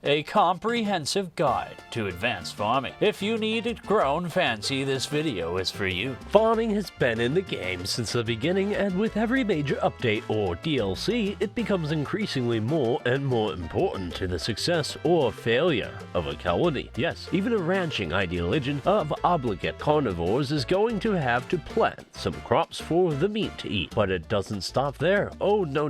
a comprehensive guide to advanced farming. If you need it grown fancy, this video is for you. Farming has been in the game since the beginning, and with every major update or DLC, it becomes increasingly more and more important to the success or failure of a colony. Yes, even a ranching ideologian of obligate carnivores is going to have to plant some crops for the meat to eat. But it doesn't stop there. Oh no.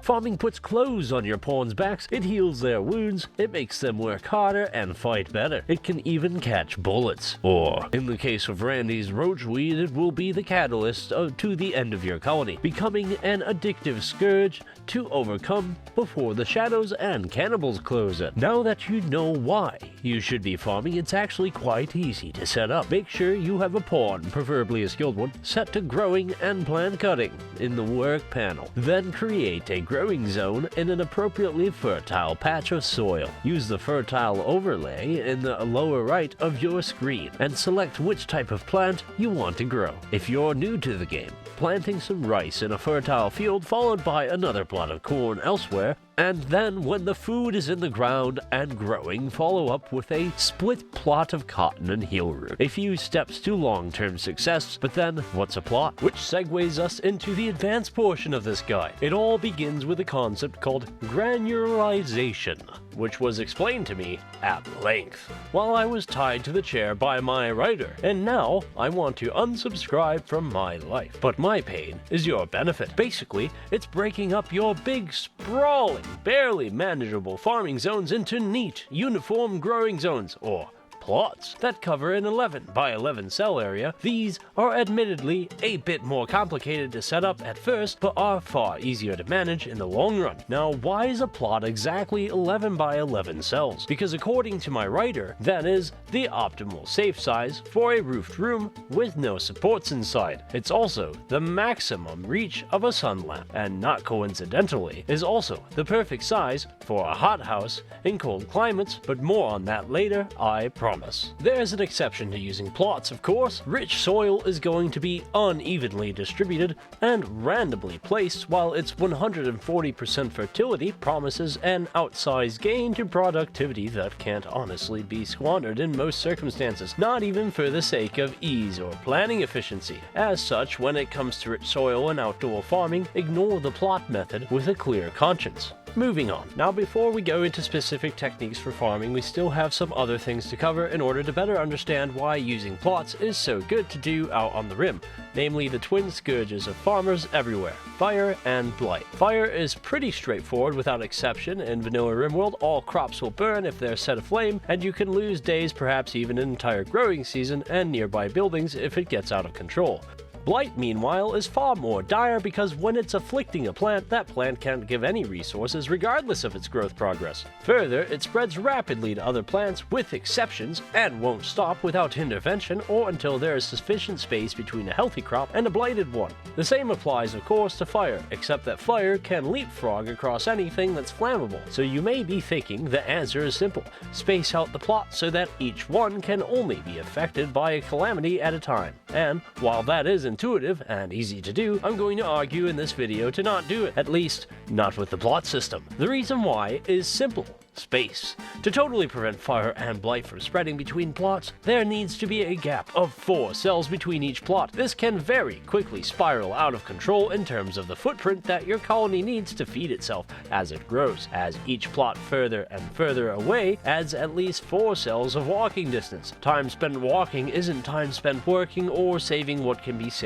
Farming puts clothes on your pawns' backs, it heals their wounds, it makes them work harder and fight better. It can even catch bullets. Or, in the case of Randy's roachweed, it will be the catalyst to the end of your colony, becoming an addictive scourge to overcome before the shadows and cannibals close in. Now that you know why you should be farming, it's actually quite easy to set up. Make sure you have a pawn, preferably a skilled one, set to growing and plant cutting in the work panel. Then create a growing zone in an appropriately fertile patch of soil. Use the fertile overlay in the lower right of your screen and select which type of plant you want to grow. If you're new to the game, planting some rice in a fertile field followed by another plot of corn elsewhere, and then when the food is in the ground and growing, follow up with a split plot of cotton and heel root. A few steps to long-term success, but then what's a plot? Which segues us into the advanced portion of this guide. It all begins with a concept called granularization, which was explained to me at length while I was tied to the chair by my writer, and now I want to unsubscribe from my life. But my pain is your benefit. Basically, it's breaking up your big, sprawling, barely manageable farming zones into neat, uniform growing zones, or plots, that cover an 11 by 11 cell area. These are admittedly a bit more complicated to set up at first, but are far easier to manage in the long run. Now, why is a plot exactly 11 by 11 cells? Because according to my writer, that is the optimal safe size for a roofed room with no supports inside. It's also the maximum reach of a sun lamp, and not coincidentally, is also the perfect size for a hothouse in cold climates, but more on that later, I promise. There's an exception to using plots, of course. Rich soil is going to be unevenly distributed and randomly placed, while its 140% fertility promises an outsized gain to productivity that can't honestly be squandered in most circumstances, not even for the sake of ease or planning efficiency. As such, when it comes to rich soil and outdoor farming, ignore the plot method with a clear conscience. Moving on. Now, before we go into specific techniques for farming, we still have some other things to cover in order to better understand why using plots is so good to do out on the rim, namely the twin scourges of farmers everywhere, fire and blight. Fire is pretty straightforward without exception. In vanilla Rimworld, all crops will burn if they're set aflame, and you can lose days, perhaps even an entire growing season, and nearby buildings if it gets out of control. Blight, meanwhile, is far more dire because when it's afflicting a plant, that plant can't give any resources regardless of its growth progress. Further, it spreads rapidly to other plants with exceptions and won't stop without intervention or until there is sufficient space between a healthy crop and a blighted one. The same applies, of course, to fire, except that fire can leapfrog across anything that's flammable. So you may be thinking the answer is simple: space out the plot so that each one can only be affected by a calamity at a time. And while that is intuitive and easy to do, I'm going to argue in this video to not do it, at least not with the plot system. The reason why is simple: space. To totally prevent fire and blight from spreading between plots, there needs to be a gap of 4 cells between each plot. This can very quickly spiral out of control in terms of the footprint that your colony needs to feed itself as it grows, as each plot further and further away adds at least 4 cells of walking distance. Time spent walking isn't time spent working or saving what can be saved.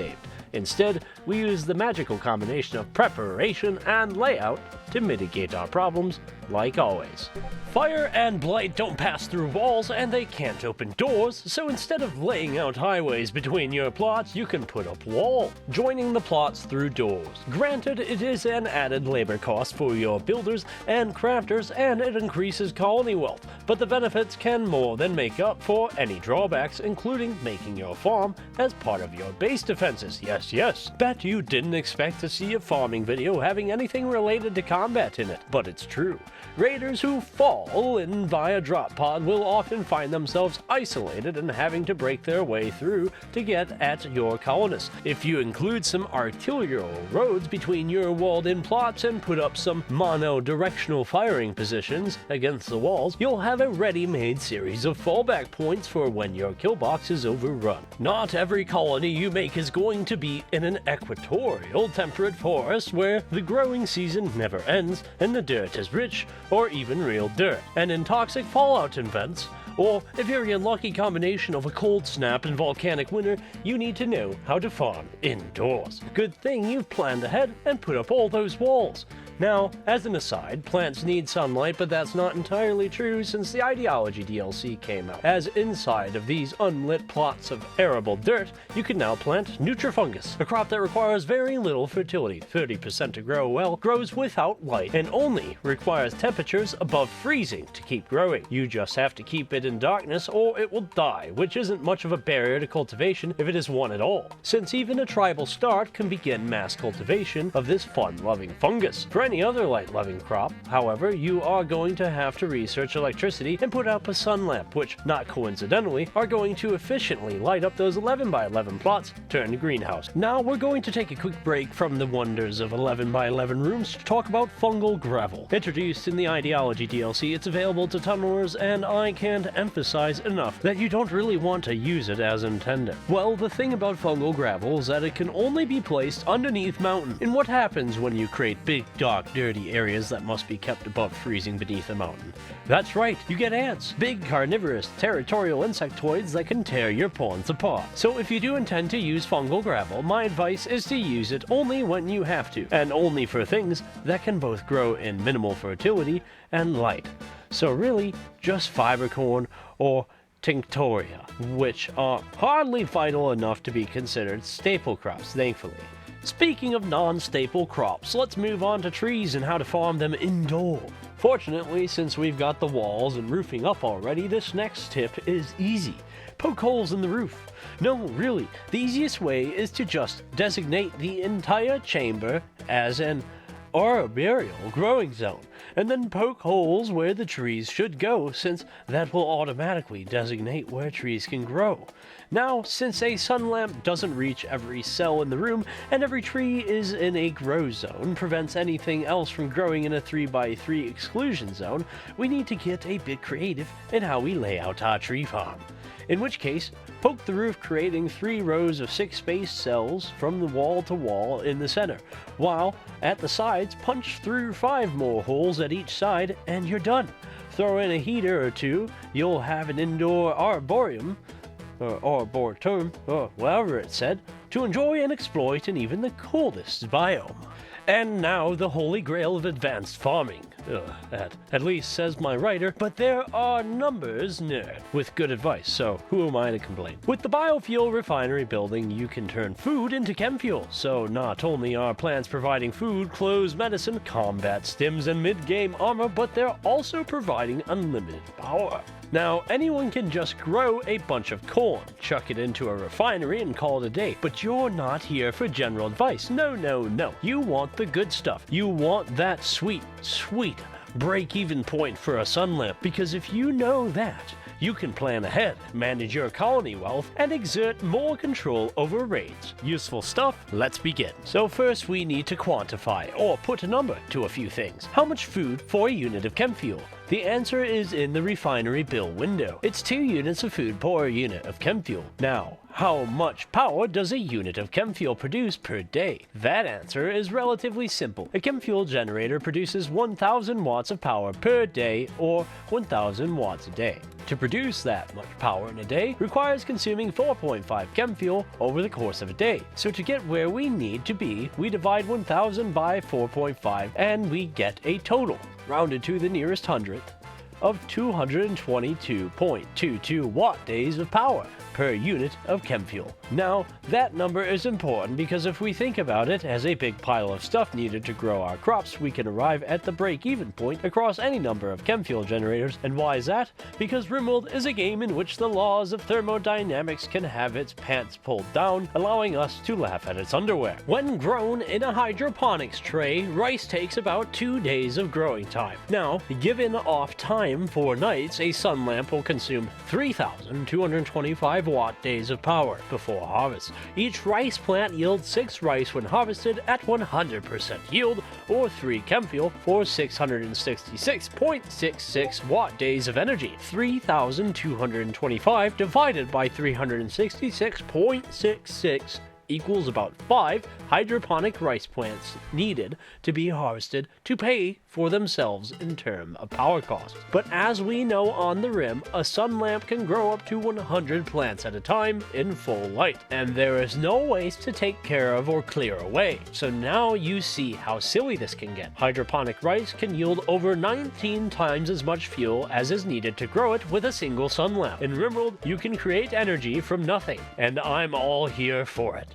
Instead, we use the magical combination of preparation and layout to mitigate our problems, like always. Fire and blight don't pass through walls, and they can't open doors, so instead of laying out highways between your plots, you can put up wall, joining the plots through doors. Granted, it is an added labor cost for your builders and crafters, and it increases colony wealth, but the benefits can more than make up for any drawbacks, including making your farm as part of your base defenses. Yes, bet you didn't expect to see a farming video having anything related to combat in it, but it's true. Raiders who fall in via drop pod will often find themselves isolated and having to break their way through to get at your colonists. If you include some arterial roads between your walled-in plots and put up some mono-directional firing positions against the walls, you'll have a ready-made series of fallback points for when your kill box is overrun. Not every colony you make is going to be in an equatorial temperate forest where the growing season never ends and the dirt is rich, or even real dirt. And in toxic fallout events, or a very unlucky combination of a cold snap and volcanic winter, you need to know how to farm indoors. Good thing you've planned ahead and put up all those walls. Now, as an aside, plants need sunlight, but that's not entirely true since the Ideology DLC came out. As inside of these unlit plots of arable dirt, you can now plant Nutrifungus, a crop that requires very little fertility, 30% to grow well, grows without light, and only requires temperatures above freezing to keep growing. You just have to keep it in darkness or it will die, which isn't much of a barrier to cultivation if it is one at all, since even a tribal start can begin mass cultivation of this fun-loving fungus. For any other light-loving crop, however, you are going to have to research electricity and put up a sun lamp, which, not coincidentally, are going to efficiently light up those 11 by 11 plots turned greenhouse. Now we're going to take a quick break from the wonders of 11 by 11 rooms to talk about fungal gravel. Introduced in the Ideology DLC, it's available to tunnelers, and I can't emphasize enough that you don't really want to use it as intended. Well, the thing about fungal gravel is that it can only be placed underneath mountain. And what happens when you create big, dark, dirty areas that must be kept above freezing beneath a mountain? That's right, you get ants, big carnivorous territorial insectoids that can tear your pawns apart. So if you do intend to use fungal gravel, my advice is to use it only when you have to, and only for things that can both grow in minimal fertility and light. So really, just fibercorn or tinctoria, which are hardly vital enough to be considered staple crops, thankfully. Speaking of non-staple crops, let's move on to trees and how to farm them indoor. Fortunately, since we've got the walls and roofing up already, this next tip is easy. Poke holes in the roof. No, really, the easiest way is to just designate the entire chamber as an arboreal growing zone, and then poke holes where the trees should go, since that will automatically designate where trees can grow. Now, since a sun lamp doesn't reach every cell in the room, and every tree is in a grow zone, prevents anything else from growing in a 3x3 exclusion zone, we need to get a bit creative in how we lay out our tree farm. In which case, poke the roof, creating 3 rows of 6 spaced cells from the wall to wall in the center, while at the sides punch through 5 more holes at each side and you're done. Throw in a heater or 2, you'll have an indoor arboretum, or arboretum, or whatever it's said, to enjoy and exploit in even the coldest biome. And now the holy grail of advanced farming. At least says my writer, but there are numbers nerd with good advice, so who am I to complain? With the biofuel refinery building, you can turn food into chemfuel, so not only are plants providing food, clothes, medicine, combat stims, and mid-game armor, but they're also providing unlimited power. Now, anyone can just grow a bunch of corn, chuck it into a refinery, and call it a day. But you're not here for general advice. No, no, no. You want the good stuff. You want that sweet, sweet break-even point for a sun lamp. Because if you know that, you can plan ahead, manage your colony wealth, and exert more control over raids. Useful stuff? Let's begin. So first we need to quantify, or put a number to a few things. How much food for a unit of chemfuel? The answer is in the refinery bill window. It's 2 units of food per unit of chemfuel. Now, how much power does a unit of chemfuel produce per day? That answer is relatively simple. A chemfuel generator produces 1,000 watts of power per day, or 1,000 watts a day. To produce that much power in a day requires consuming 4.5 chemfuel over the course of a day. So to get where we need to be, we divide 1,000 by 4.5 and we get a total, rounded to the nearest hundredth, of 222.22 watt days of power per unit of chemfuel. Now, that number is important because if we think about it as a big pile of stuff needed to grow our crops, we can arrive at the break-even point across any number of chemfuel generators. And why is that? Because Rimworld is a game in which the laws of thermodynamics can have its pants pulled down, allowing us to laugh at its underwear. When grown in a hydroponics tray, rice takes about 2 days of growing time. Now, given off time for nights, a sun lamp will consume 3,225 watt days of power before harvest. Each rice plant yields 6 rice when harvested at 100% yield, or 3 chemfuel for 666.66 watt days of energy. 3,225 divided by 366.66 equals about 5 hydroponic rice plants needed to be harvested to pay for themselves in terms of power cost. But as we know on the Rim, a sun lamp can grow up to 100 plants at a time in full light, and there is no waste to take care of or clear away. So now you see how silly this can get. Hydroponic rice can yield over 19 times as much fuel as is needed to grow it with a single sun lamp. In Rimworld, you can create energy from nothing, and I'm all here for it.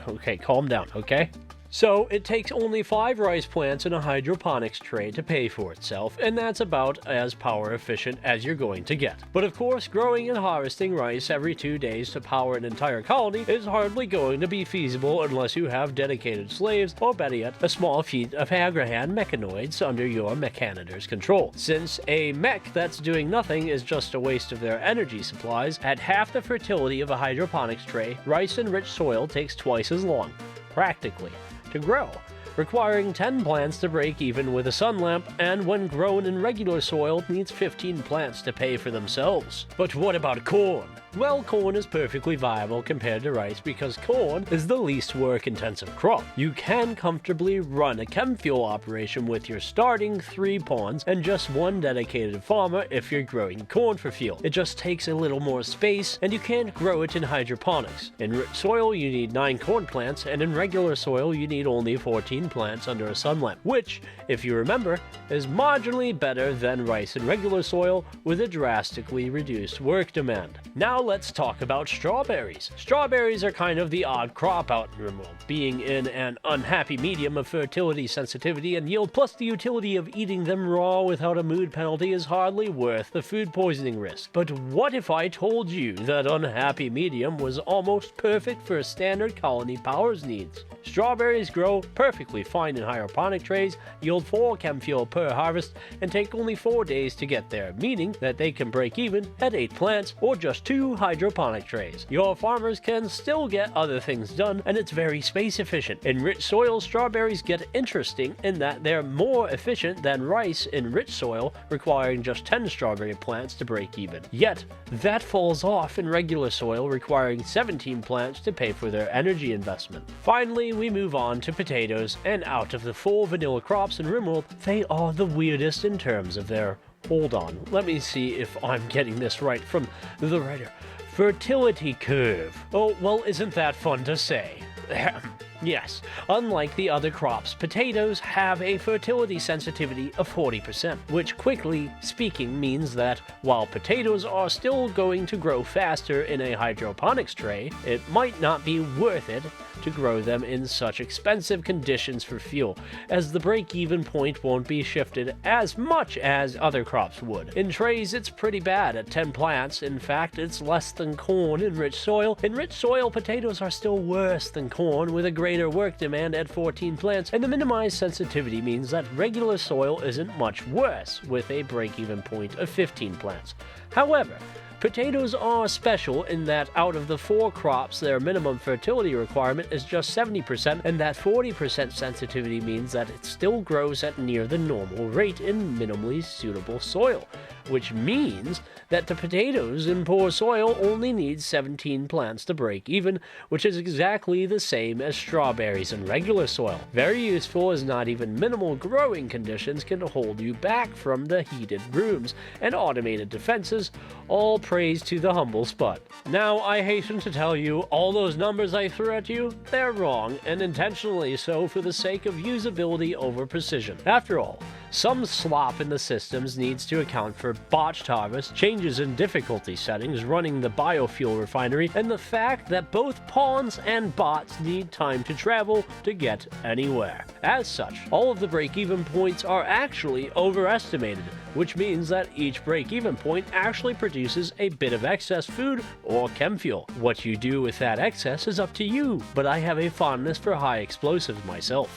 Okay, calm down, okay? So, it takes only 5 rice plants in a hydroponics tray to pay for itself, and that's about as power efficient as you're going to get. But of course, growing and harvesting rice every 2 days to power an entire colony is hardly going to be feasible unless you have dedicated slaves, or better yet, a small fleet of Hagrahan mechanoids under your mechanitor's control. Since a mech that's doing nothing is just a waste of their energy supplies, at half the fertility of a hydroponics tray, rice-enriched soil takes twice as long, practically, to grow, requiring 10 plants to break even with a sun lamp, and when grown in regular soil needs 15 plants to pay for themselves. But what about corn? Well, corn is perfectly viable compared to rice because corn is the least work-intensive crop. You can comfortably run a chemfuel operation with your starting 3 pawns and just 1 dedicated farmer if you're growing corn for fuel. It just takes a little more space, and you can't grow it in hydroponics. In rich soil, you need 9 corn plants, and in regular soil, you need only 14 plants under a sun lamp, which, if you remember, is marginally better than rice in regular soil with a drastically reduced work demand. Now let's talk about strawberries. Strawberries are kind of the odd crop out in Rimworld, being in an unhappy medium of fertility, sensitivity, and yield, plus the utility of eating them raw without a mood penalty is hardly worth the food poisoning risk. But what if I told you that unhappy medium was almost perfect for standard colony powers needs? Strawberries grow perfectly fine in hydroponic trays, yield 4 chemfuel per harvest, and take only 4 days to get there, meaning that they can break even at 8 plants or just 2 hydroponic trays. Your farmers can still get other things done, and it's very space efficient. In rich soil, strawberries get interesting in that they're more efficient than rice in rich soil, requiring just 10 strawberry plants to break even. Yet, that falls off in regular soil, requiring 17 plants to pay for their energy investment. Finally, we move on to potatoes, and out of the 4 vanilla crops in Rimworld, they are the weirdest in terms of their... Hold on, let me see if I'm getting this right from the writer. Fertility curve. Oh, well, isn't that fun to say? Yes, unlike the other crops, potatoes have a fertility sensitivity of 40%, which quickly speaking means that while potatoes are still going to grow faster in a hydroponics tray, it might not be worth it to grow them in such expensive conditions for fuel, as the break-even point won't be shifted as much as other crops would. In trays, it's pretty bad at 10 plants. In fact, it's less than corn in rich soil. In rich soil, potatoes are still worse than corn, with a greater work demand at 14 plants, and the minimized sensitivity means that regular soil isn't much worse, with a break-even point of 15 plants. However, potatoes are special in that out of the 4 crops, their minimum fertility requirement is just 70%, and that 40% sensitivity means that it still grows at near the normal rate in minimally suitable soil, which means that the potatoes in poor soil only need 17 plants to break even, which is exactly the same as strawberries in regular soil. Very useful, as not even minimal growing conditions can hold you back from the heated rooms and automated defenses, all praise to the humble spud. Now, I hasten to tell you, all those numbers I threw at you, they're wrong, and intentionally so for the sake of usability over precision. After all, some slop in the systems needs to account for botched harvest, changes in difficulty settings, running the biofuel refinery, and the fact that both pawns and bots need time to travel to get anywhere. As such, all of the break-even points are actually overestimated, which means that each break-even point actually produces a bit of excess food or chemfuel. What you do with that excess is up to you, but I have a fondness for high explosives myself.